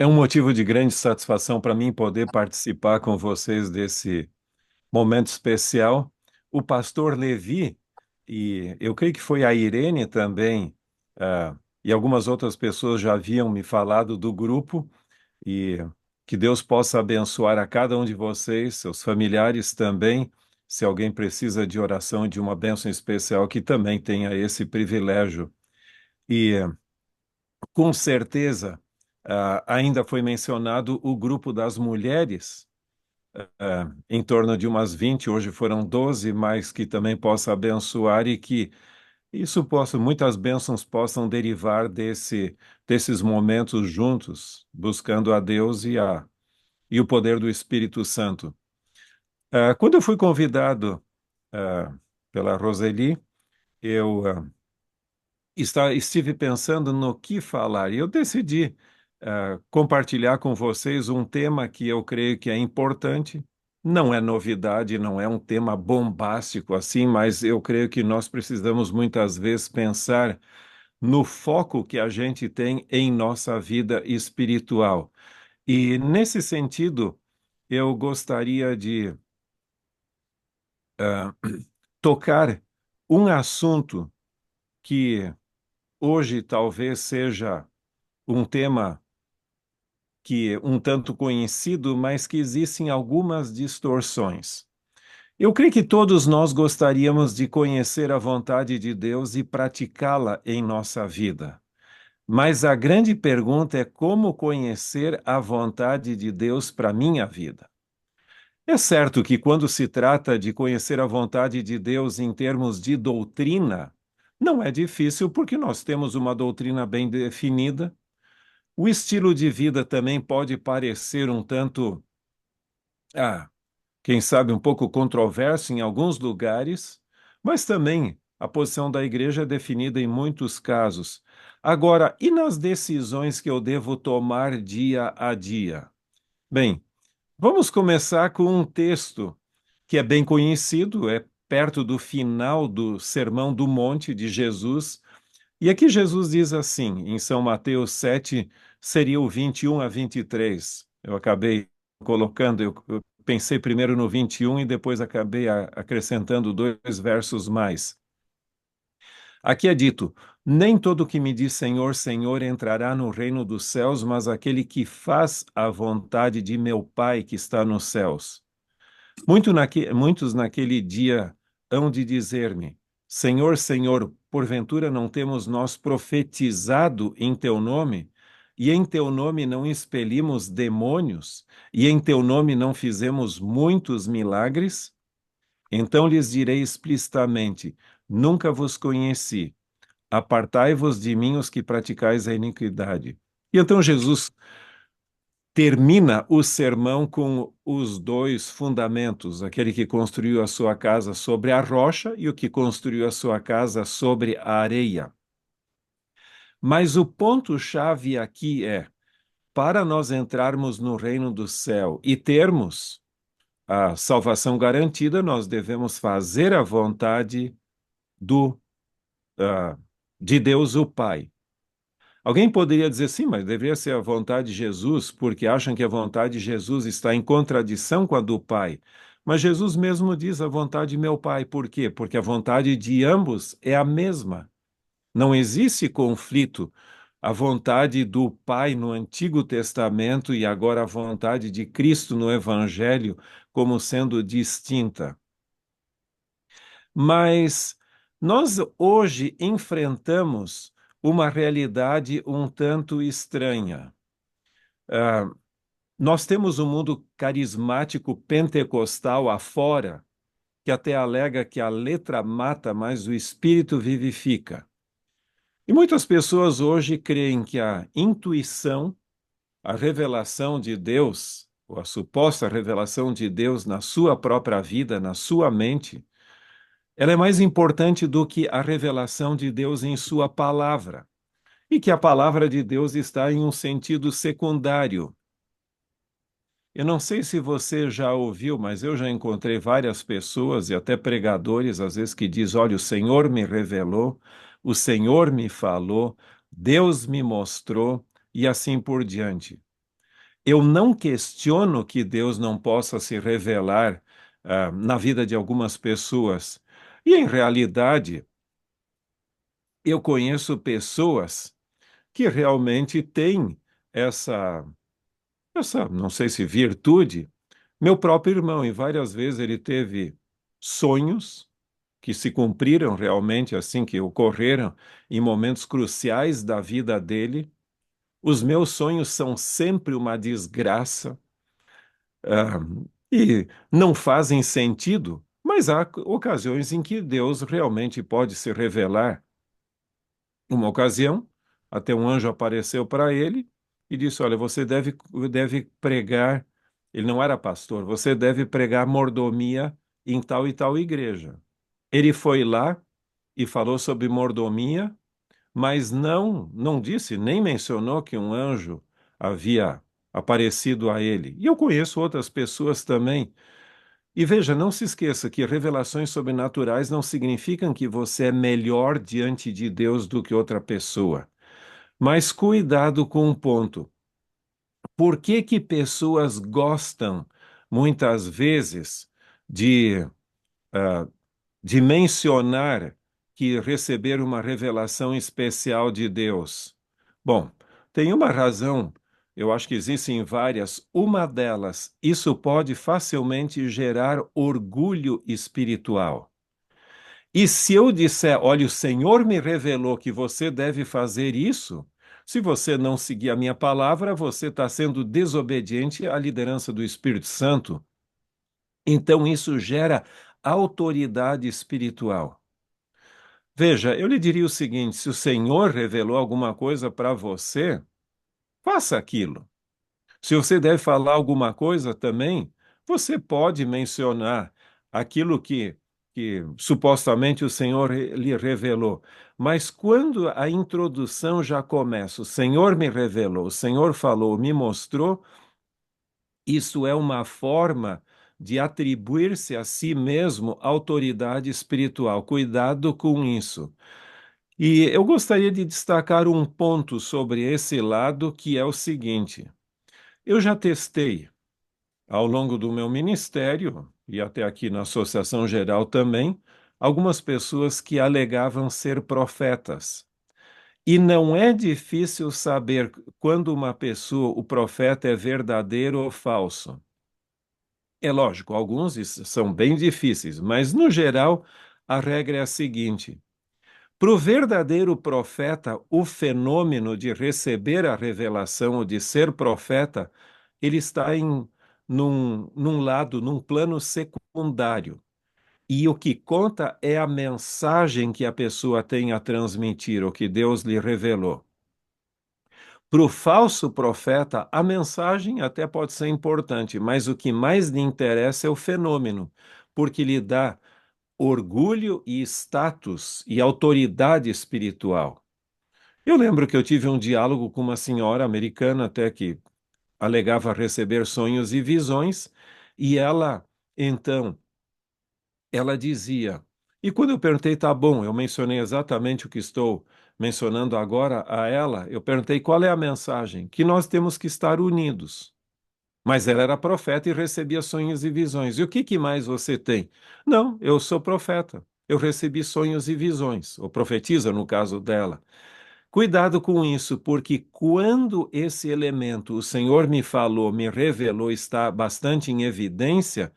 É um motivo de grande satisfação para mim poder participar com vocês desse momento especial. O pastor Levi, e eu creio que foi a Irene também, e algumas outras pessoas já haviam me falado do grupo, e que Deus possa abençoar a cada um de vocês, seus familiares também. Se alguém precisa de oração e de uma bênção especial, que também tenha esse privilégio. E com certeza, ainda foi mencionado o grupo das mulheres, em torno de umas 20, hoje foram 12, mas que também possa abençoar e que muitas bênçãos possam derivar desses momentos juntos, buscando a Deus e o poder do Espírito Santo. Quando eu fui convidado, pela Roseli, eu estive pensando no que falar e eu decidi compartilhar com vocês um tema que eu creio que é importante. Não é novidade, não é um tema bombástico assim, mas eu creio que nós precisamos muitas vezes pensar no foco que a gente tem em nossa vida espiritual. E nesse sentido, eu gostaria de ah, tocar um assunto que hoje talvez seja um tema que é um tanto conhecido, mas que existem algumas distorções. Eu creio que todos nós gostaríamos de conhecer a vontade de Deus e praticá-la em nossa vida. Mas a grande pergunta é como conhecer a vontade de Deus para a minha vida. É certo que quando se trata de conhecer a vontade de Deus em termos de doutrina, não é difícil porque nós temos uma doutrina bem definida. O estilo de vida também pode parecer um tanto, ah, quem sabe um pouco controverso em alguns lugares, mas também a posição da igreja é definida em muitos casos. Agora, e nas decisões que eu devo tomar dia a dia? Bem, vamos começar com um texto que é bem conhecido, é perto do final do Sermão do Monte de Jesus. E aqui Jesus diz assim, em São Mateus 7, seria o 21 a 23. Eu acabei colocando, eu pensei primeiro no 21 e depois acabei acrescentando dois versos mais. Aqui é dito: nem todo que me diz Senhor, Senhor entrará no reino dos céus, mas aquele que faz a vontade de meu Pai que está nos céus. Muitos naquele dia hão de dizer-me: Senhor, Senhor, porventura não temos nós profetizado em teu nome? E em teu nome não expelimos demônios? E em teu nome não fizemos muitos milagres? Então lhes direi explicitamente: Nunca vos conheci. Apartai-vos de mim os que praticais a iniquidade. E então Jesus termina o sermão com os dois fundamentos, aquele que construiu a sua casa sobre a rocha e o que construiu a sua casa sobre a areia. Mas o ponto-chave aqui é, para nós entrarmos no reino do céu e termos a salvação garantida, nós devemos fazer a vontade do, uh, de Deus o Pai. Alguém poderia dizer, sim, mas deveria ser a vontade de Jesus, porque acham que a vontade de Jesus está em contradição com a do Pai. Mas Jesus mesmo diz a vontade de meu Pai. Por quê? Porque a vontade de ambos é a mesma. Não existe conflito. A vontade do Pai no Antigo Testamento e agora a vontade de Cristo no Evangelho como sendo distinta. Mas nós hoje enfrentamos uma realidade um tanto estranha. Ah, nós temos um mundo carismático pentecostal afora, que até alega que a letra mata, mas o espírito vivifica. E muitas pessoas hoje creem que a intuição, a revelação de Deus, ou a suposta revelação de Deus na sua própria vida, na sua mente, ela é mais importante do que a revelação de Deus em sua palavra. E que a palavra de Deus está em um sentido secundário. Eu não sei se você já ouviu, mas eu já encontrei várias pessoas e até pregadores, às vezes, que diz: olha, o Senhor me revelou, o Senhor me falou, Deus me mostrou e assim por diante. Eu não questiono que Deus não possa se revelar, na vida de algumas pessoas. E, em realidade, eu conheço pessoas que realmente têm essa, não sei se virtude. Meu próprio irmão, e várias vezes ele teve sonhos que se cumpriram realmente assim, que ocorreram em momentos cruciais da vida dele. Os meus sonhos são sempre uma desgraça, ah, e não fazem sentido, mas há ocasiões em que Deus realmente pode se revelar. Uma ocasião, até um anjo apareceu para ele e disse: Olha, você deve pregar. Ele não era pastor, você deve pregar mordomia em tal e tal igreja. Ele foi lá e falou sobre mordomia, mas não disse, nem mencionou que um anjo havia aparecido a ele. E eu conheço outras pessoas também. E veja, não se esqueça que revelações sobrenaturais não significam que você é melhor diante de Deus do que outra pessoa. Mas cuidado com um ponto. Por que que pessoas gostam, muitas vezes, de ah, de mencionar que receber uma revelação especial de Deus? Bom, tem uma razão, eu acho que existem várias. Uma delas, isso pode facilmente gerar orgulho espiritual. E se eu disser, olha, o Senhor me revelou que você deve fazer isso, se você não seguir a minha palavra, você está sendo desobediente à liderança do Espírito Santo. Então, isso gera autoridade espiritual. Veja, eu lhe diria o seguinte: se o Senhor revelou alguma coisa para você, faça aquilo. Se você deve falar alguma coisa também, você pode mencionar aquilo que supostamente o Senhor lhe revelou. Mas quando a introdução já começa, o Senhor me revelou, o Senhor falou, me mostrou, isso é uma forma de atribuir-se a si mesmo autoridade espiritual. Cuidado com isso. E eu gostaria de destacar um ponto sobre esse lado, que é o seguinte: eu já testei ao longo do meu ministério, e até aqui na Associação Geral também, algumas pessoas que alegavam ser profetas. E não é difícil saber quando uma pessoa, o profeta, é verdadeiro ou falso. É lógico, alguns são bem difíceis, mas no geral a regra é a seguinte: para o verdadeiro profeta, o fenômeno de receber a revelação ou de ser profeta, ele está num lado, num plano secundário. E o que conta é a mensagem que a pessoa tem a transmitir, o que Deus lhe revelou. Para o falso profeta, a mensagem até pode ser importante, mas o que mais lhe interessa é o fenômeno, porque lhe dá orgulho e status e autoridade espiritual. Eu lembro que eu tive um diálogo com uma senhora americana até que alegava receber sonhos e visões, e então, ela dizia, e quando eu perguntei, tá bom, eu mencionei exatamente o que estou mencionando agora a ela, eu perguntei qual é a mensagem, que nós temos que estar unidos. Mas ela era profeta e recebia sonhos e visões. E o que mais você tem? Não, eu sou profeta. Eu recebi sonhos e visões, ou profetiza no caso dela. Cuidado com isso, porque quando esse elemento, o Senhor me falou, me revelou, está bastante em evidência,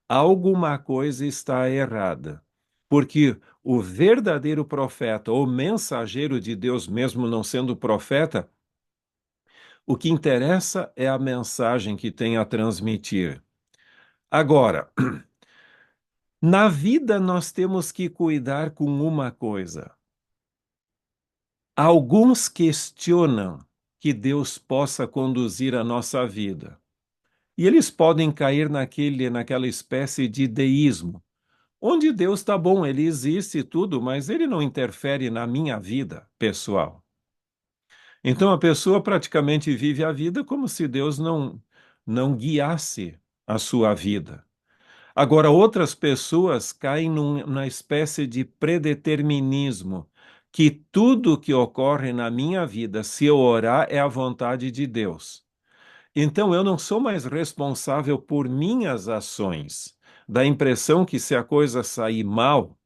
alguma coisa está errada. Porque o verdadeiro profeta, ou mensageiro de Deus, mesmo não sendo profeta, o que interessa é a mensagem que tem a transmitir. Agora, na vida nós temos que cuidar com uma coisa. Alguns questionam que Deus possa conduzir a nossa vida. E eles podem cair naquela espécie de deísmo, onde Deus está bom, ele existe e tudo, mas ele não interfere na minha vida pessoal. Então a pessoa praticamente vive a vida como se Deus não guiasse a sua vida. Agora, outras pessoas caem numa espécie de predeterminismo, que tudo que ocorre na minha vida, se eu orar, é a vontade de Deus. Então eu não sou mais responsável por minhas ações. Dá a impressão que se a coisa sair mal,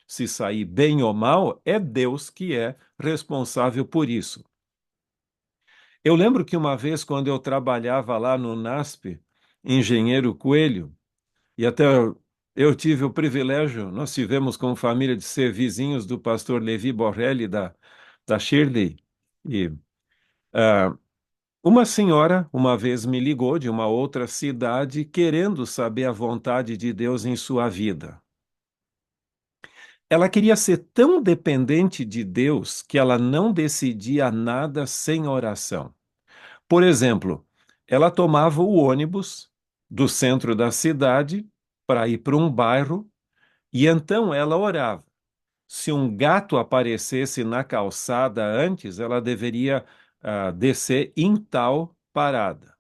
se sair bem ou mal, é Deus que é responsável por isso. Eu lembro que uma vez, quando eu trabalhava lá no NASP, Engenheiro Coelho, e até eu tive o privilégio, nós tivemos como família de ser vizinhos do pastor Levi Borrelli, da Shirley, e ah, uma senhora uma vez me ligou de uma outra cidade querendo saber a vontade de Deus em sua vida. Ela queria ser tão dependente de Deus que ela não decidia nada sem oração. Por exemplo, ela tomava o ônibus do centro da cidade para ir para um bairro e então ela orava. Se um gato aparecesse na calçada antes, ela deveria descer em tal parada.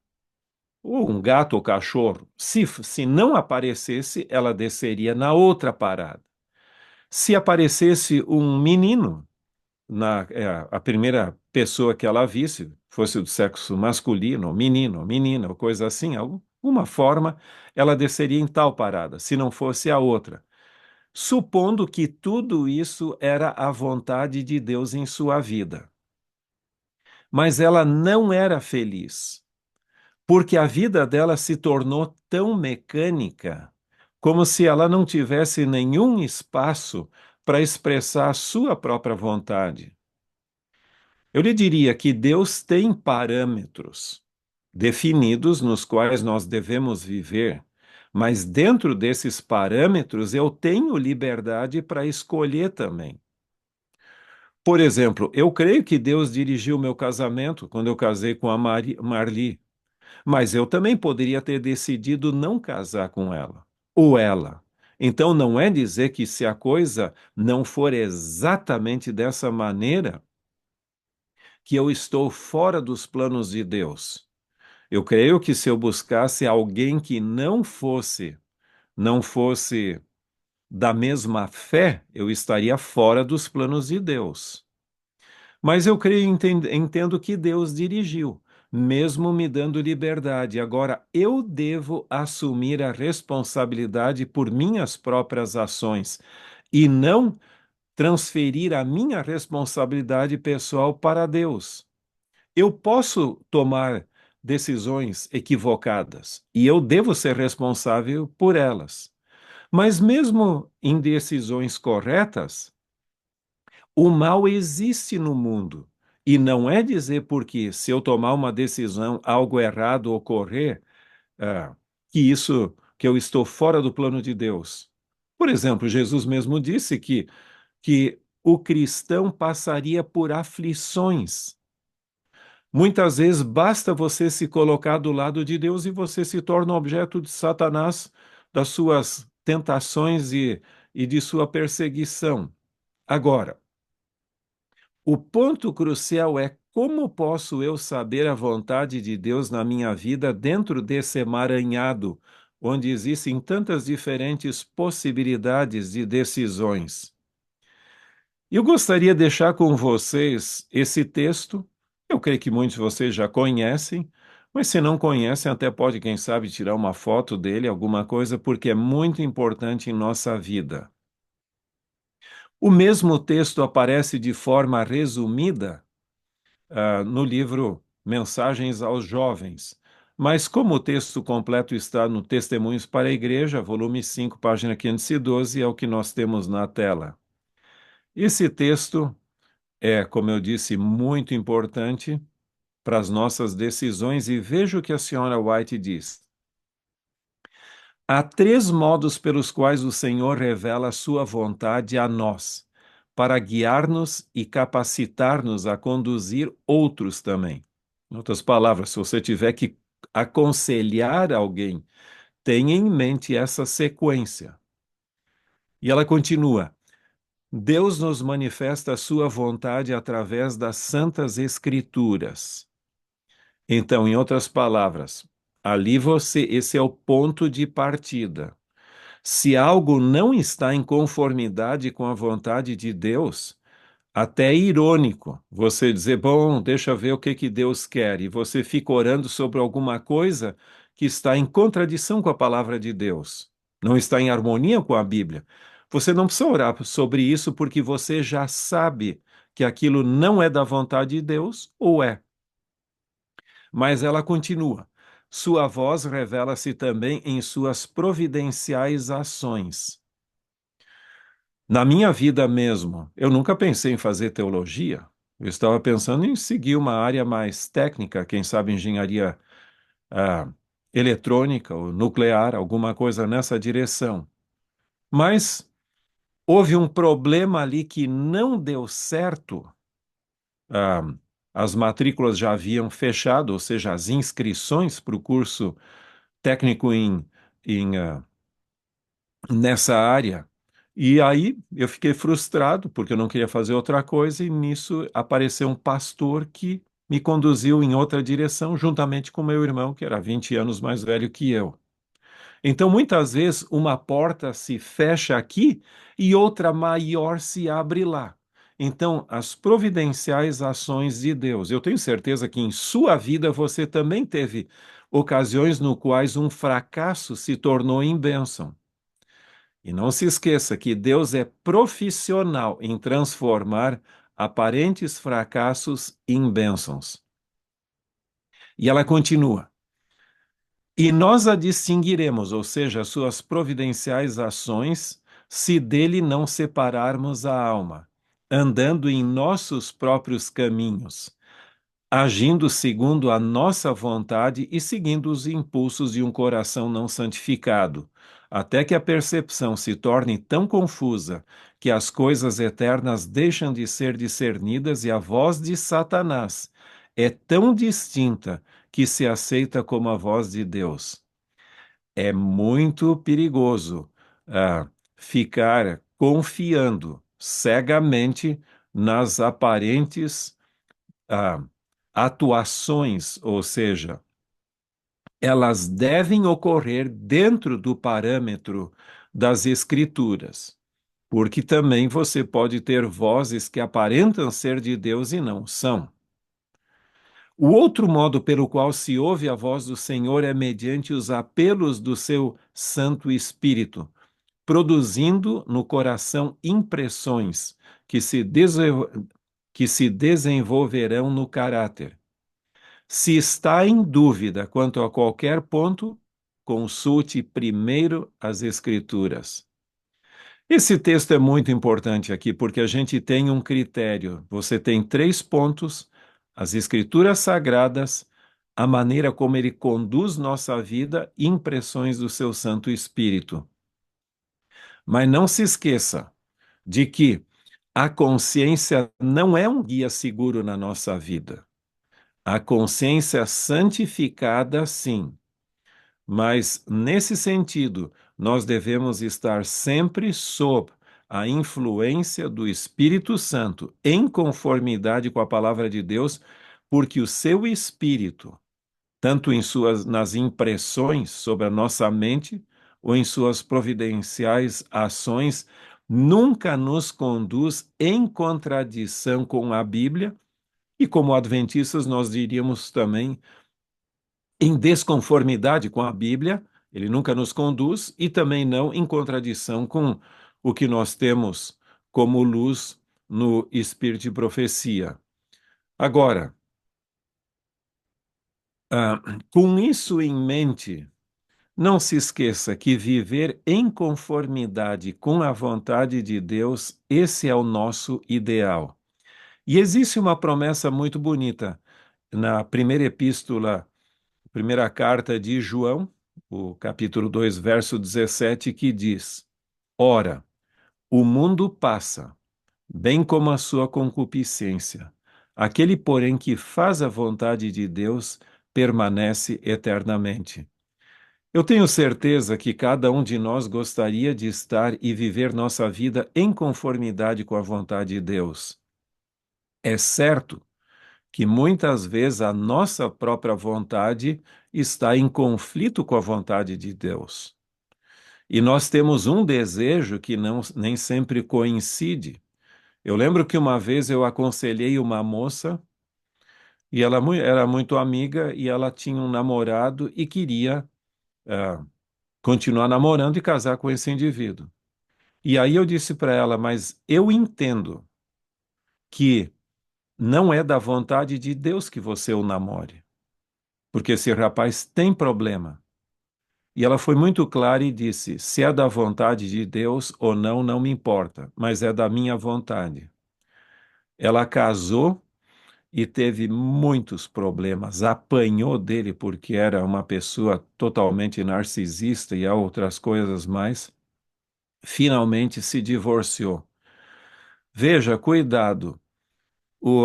Ou um gato ou cachorro. Se não aparecesse, ela desceria na outra parada. Se aparecesse um menino, a primeira pessoa que ela visse, fosse do sexo masculino, menino, menina, ou coisa assim, alguma forma, ela desceria em tal parada, se não fosse a outra. Supondo que tudo isso era a vontade de Deus em sua vida. Mas ela não era feliz, porque a vida dela se tornou tão mecânica, como se ela não tivesse nenhum espaço para expressar a sua própria vontade. Eu lhe diria que Deus tem parâmetros definidos nos quais nós devemos viver, mas dentro desses parâmetros eu tenho liberdade para escolher também. Por exemplo, eu creio que Deus dirigiu meu casamento quando eu casei com a Marli, mas eu também poderia ter decidido não casar com ela, ou ela. Então não é dizer que se a coisa não for exatamente dessa maneira, que eu estou fora dos planos de Deus. Eu creio que se eu buscasse alguém que não fosse da mesma fé, eu estaria fora dos planos de Deus. Mas eu creio, entendo que Deus dirigiu, mesmo me dando liberdade. Agora, eu devo assumir a responsabilidade por minhas próprias ações e não transferir a minha responsabilidade pessoal para Deus. Eu posso tomar decisões equivocadas e eu devo ser responsável por elas. Mas mesmo em decisões corretas, o mal existe no mundo. E não é dizer porque se eu tomar uma decisão, algo errado ocorrer, ah, que eu estou fora do plano de Deus. Por exemplo, Jesus mesmo disse que o cristão passaria por aflições. Muitas vezes basta você se colocar do lado de Deus e você se torna objeto de Satanás, das suas tentações e de sua perseguição. Agora, o ponto crucial é como posso eu saber a vontade de Deus na minha vida dentro desse emaranhado, onde existem tantas diferentes possibilidades de decisões. Eu gostaria de deixar com vocês esse texto. Eu creio que muitos de vocês já conhecem, mas se não conhecem, até pode, quem sabe, tirar uma foto dele, alguma coisa, porque é muito importante em nossa vida. O mesmo texto aparece de forma resumida, no livro Mensagens aos Jovens. Mas como o texto completo está no Testemunhos para a Igreja, volume 5, página 512, é o que nós temos na tela. Esse texto é, como eu disse, muito importante para as nossas decisões e veja o que a senhora White diz. Há três modos pelos quais o Senhor revela a sua vontade a nós, para guiar-nos e capacitar-nos a conduzir outros também. Em outras palavras, se você tiver que aconselhar alguém, tenha em mente essa sequência. E ela continua: Deus nos manifesta a sua vontade através das Santas Escrituras. Então, em outras palavras, esse é o ponto de partida. Se algo não está em conformidade com a vontade de Deus, até irônico você dizer, bom, deixa eu ver o que que Deus quer, e você fica orando sobre alguma coisa que está em contradição com a palavra de Deus, não está em harmonia com a Bíblia. Você não precisa orar sobre isso porque você já sabe que aquilo não é da vontade de Deus, ou é. Mas ela continua. Sua voz revela-se também em suas providenciais ações. Na minha vida mesmo, eu nunca pensei em fazer teologia. Eu estava pensando em seguir uma área mais técnica, quem sabe engenharia ah, eletrônica ou nuclear, alguma coisa nessa direção. Mas houve um problema ali que não deu certo. Ah, as matrículas já haviam fechado, ou seja, as inscrições para o curso técnico nessa área. E aí eu fiquei frustrado, porque eu não queria fazer outra coisa, e nisso apareceu um pastor que me conduziu em outra direção, juntamente com meu irmão, que era 20 anos mais velho que eu. Então, muitas vezes, uma porta se fecha aqui e outra maior se abre lá. Então, as providenciais ações de Deus. Eu tenho certeza que em sua vida você também teve ocasiões no quais um fracasso se tornou em bênção. E não se esqueça que Deus é profissional em transformar aparentes fracassos em bênçãos. E ela continua. E nós a distinguiremos, ou seja, suas providenciais ações, se dele não separarmos a alma, andando em nossos próprios caminhos, agindo segundo a nossa vontade e seguindo os impulsos de um coração não santificado, até que a percepção se torne tão confusa que as coisas eternas deixam de ser discernidas e a voz de Satanás é tão distinta que se aceita como a voz de Deus. É muito perigoso ficar confiando cegamente nas aparentes ah, atuações, ou seja, elas devem ocorrer dentro do parâmetro das Escrituras, porque também você pode ter vozes que aparentam ser de Deus e não são. O outro modo pelo qual se ouve a voz do Senhor é mediante os apelos do seu Santo Espírito, produzindo no coração impressões que se desenvolverão no caráter. Se está em dúvida quanto a qualquer ponto, consulte primeiro as Escrituras. Esse texto é muito importante aqui porque a gente tem um critério. Você tem 3 pontos: as Escrituras Sagradas, a maneira como ele conduz nossa vida e impressões do seu Santo Espírito. Mas não se esqueça de que a consciência não é um guia seguro na nossa vida. A consciência santificada, sim, mas nesse sentido, nós devemos estar sempre sob a influência do Espírito Santo, em conformidade com a palavra de Deus, porque o seu Espírito, tanto nas impressões sobre a nossa mente, ou em suas providenciais ações, nunca nos conduz em contradição com a Bíblia, e como adventistas nós diríamos também em desconformidade com a Bíblia, ele nunca nos conduz, e também não em contradição com o que nós temos como luz no Espírito de profecia. Agora, com isso em mente, não se esqueça que viver em conformidade com a vontade de Deus, esse é o nosso ideal. E existe uma promessa muito bonita na primeira epístola, primeira carta de João, o capítulo 2, verso 17, que diz: Ora, o mundo passa, bem como a sua concupiscência. Aquele, porém, que faz a vontade de Deus permanece eternamente. Eu tenho certeza que cada um de nós gostaria de estar e viver nossa vida em conformidade com a vontade de Deus. É certo que muitas vezes a nossa própria vontade está em conflito com a vontade de Deus. E nós temos um desejo que nem sempre coincide. Eu lembro que uma vez eu aconselhei uma moça e ela era muito amiga e ela tinha um namorado e queria ah, continuar namorando e casar com esse indivíduo. E aí eu disse para ela, mas eu entendo que não é da vontade de Deus que você o namore, porque esse rapaz tem problema. E ela foi muito clara e disse: se é da vontade de Deus ou não, não me importa, mas é da minha vontade. Ela casou e teve muitos problemas, apanhou dele porque era uma pessoa totalmente narcisista e outras coisas mais. Finalmente se divorciou. Veja, cuidado.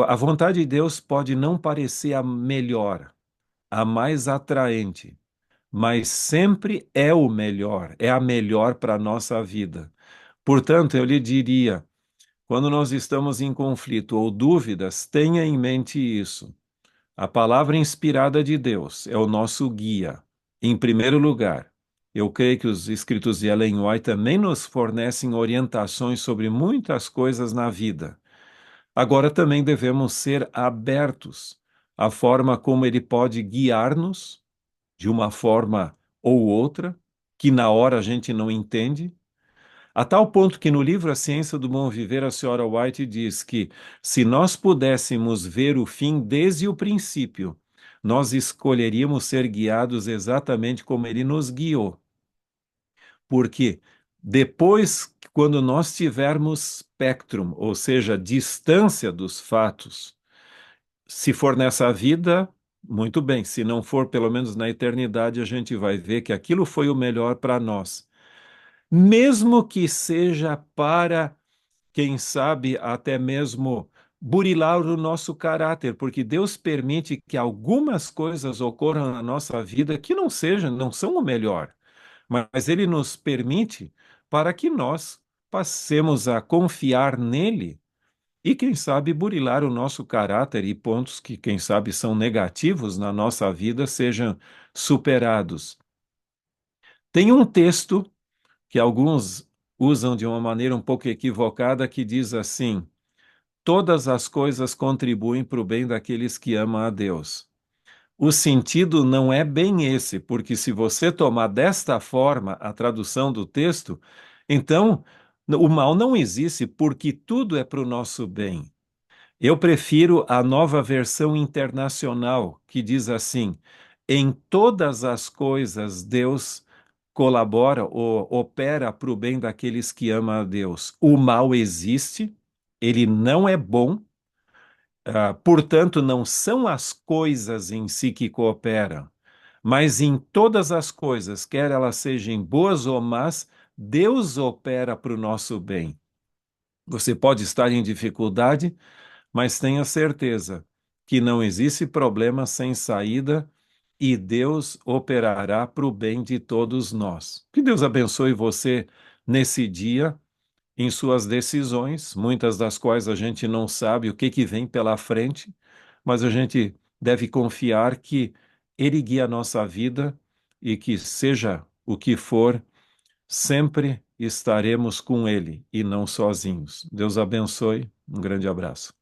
A vontade de Deus pode não parecer a melhor, a mais atraente, mas sempre é o melhor, é a melhor para a nossa vida. Portanto, eu lhe diria, quando nós estamos em conflito ou dúvidas, tenha em mente isso. A palavra inspirada de Deus é o nosso guia. Em primeiro lugar, eu creio que os escritos de Ellen White também nos fornecem orientações sobre muitas coisas na vida. Agora também devemos ser abertos à forma como ele pode guiar-nos de uma forma ou outra, que na hora a gente não entende, a tal ponto que no livro A Ciência do Bom Viver, a senhora White diz que se nós pudéssemos ver o fim desde o princípio, nós escolheríamos ser guiados exatamente como ele nos guiou. Porque depois, quando nós tivermos spectrum, ou seja, distância dos fatos, se for nessa vida, muito bem. Se não for, pelo menos na eternidade, a gente vai ver que aquilo foi o melhor para nós. Mesmo que seja para, quem sabe, até mesmo burilar o nosso caráter, porque Deus permite que algumas coisas ocorram na nossa vida que não são o melhor, mas Ele nos permite para que nós passemos a confiar nele e, quem sabe, burilar o nosso caráter e pontos que, quem sabe, são negativos na nossa vida sejam superados. Tem um texto que alguns usam de uma maneira um pouco equivocada que diz assim: todas as coisas contribuem para o bem daqueles que amam a Deus. O sentido não é bem esse, porque se você tomar desta forma a tradução do texto, então o mal não existe, porque tudo é para o nosso bem. Eu prefiro a nova versão internacional, que diz assim: em todas as coisas Deus colabora ou opera para o bem daqueles que amam a Deus. O mal existe, ele não é bom, portanto, não são as coisas em si que cooperam, mas em todas as coisas, quer elas sejam boas ou más, Deus opera para o nosso bem. Você pode estar em dificuldade, mas tenha certeza que não existe problema sem saída e Deus operará para o bem de todos nós. Que Deus abençoe você nesse dia, em suas decisões, muitas das quais a gente não sabe o que vem pela frente, mas a gente deve confiar que Ele guia a nossa vida e que, seja o que for, sempre estaremos com Ele e não sozinhos. Deus abençoe. Um grande abraço.